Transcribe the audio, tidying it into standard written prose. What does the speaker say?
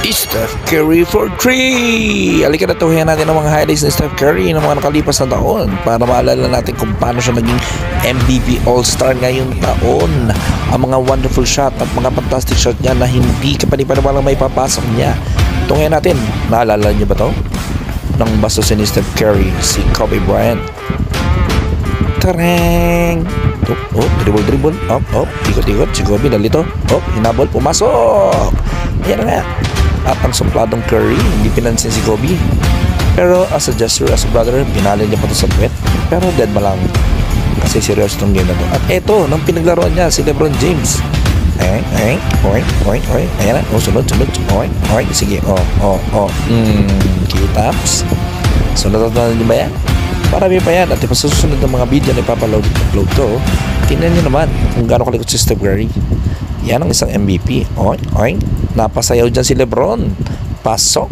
Steph Curry for 3! Halika na tuhayan natin ang mga highlights ni Steph Curry ng mga nakalipas na taon para maalala natin kung paano siya naging MVP All-Star ngayong taon. Ang mga wonderful shot at mga fantastic shot niya na hindi kapani-panawalang may papasok niya. Tuhayan natin, naalala niyo ba to? Nang bastos ni Steph Curry, si Kobe Bryant. Tareng! Dribble. Ikot-ikot. Si Kobe nalito. Hinabol. Pumasok! Ayan na nga. At ang supladong Curry, hindi pinansin si Kobe. Pero as a gesture, as a brother, pinalin niya pa ito sa puwet. Pero dead ma lang. Kasi serious itong game na ito. At eto, nang pinaglaruan niya, si LeBron James. Ayan na. Sunod. Sige. Kitaps. Sunod niyo ba yan? Marami pa yan. At sa susunod ng mga video na ipapaload ko, tingnan nyo naman kung gaano kalikot si Steph Curry. Yan ang isang MVP. Napasayaw dyan si LeBron. Pasok.